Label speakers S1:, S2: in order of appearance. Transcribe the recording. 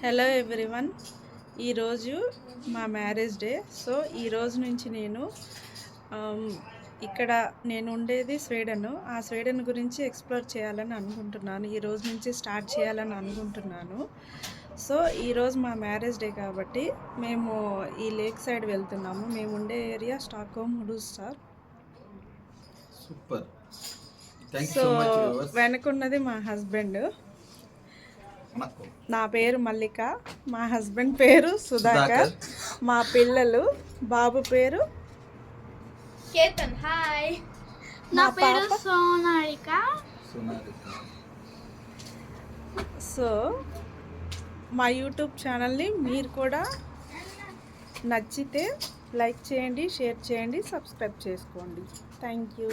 S1: Hello everyone, ఈరోజు మా marriage day. So ఈరోజు నుంచి నేను ఇక్కడ నేను ఉండేది స్వీడన్. ఆ స్వీడన్ గురించి ఎక్స్ప్లోర్ చేయాలని అనుకుంటున్నాను. ఈరోజు నుంచి స్టార్ట్ చేయాలని అనుకుంటున్నాను. సో ఈరోజు మా మ్యారేజ్ డే కాబట్టి మేము ఈ లేక్ సైడ్ వెళ్తున్నాము. మేము ఉండే ఏరియా స్టాక్హోమ్ హుడుస్టార్.
S2: సూపర్.
S1: సో వెనకున్నది మా హస్బెండ్. నా పేరు మల్లిక, మా హస్బెండ్ పేరు సుధాకర్, మా పిల్లలు బాబు పేరు
S3: కేతన్. హాయ్, నా పేరు సోనాలిక.
S1: సో మా యూట్యూబ్ ఛానల్ని మీరు కూడా నచ్చితే లైక్ చేయండి, షేర్ చేయండి, సబ్స్క్రైబ్ చేసుకోండి. Thank you.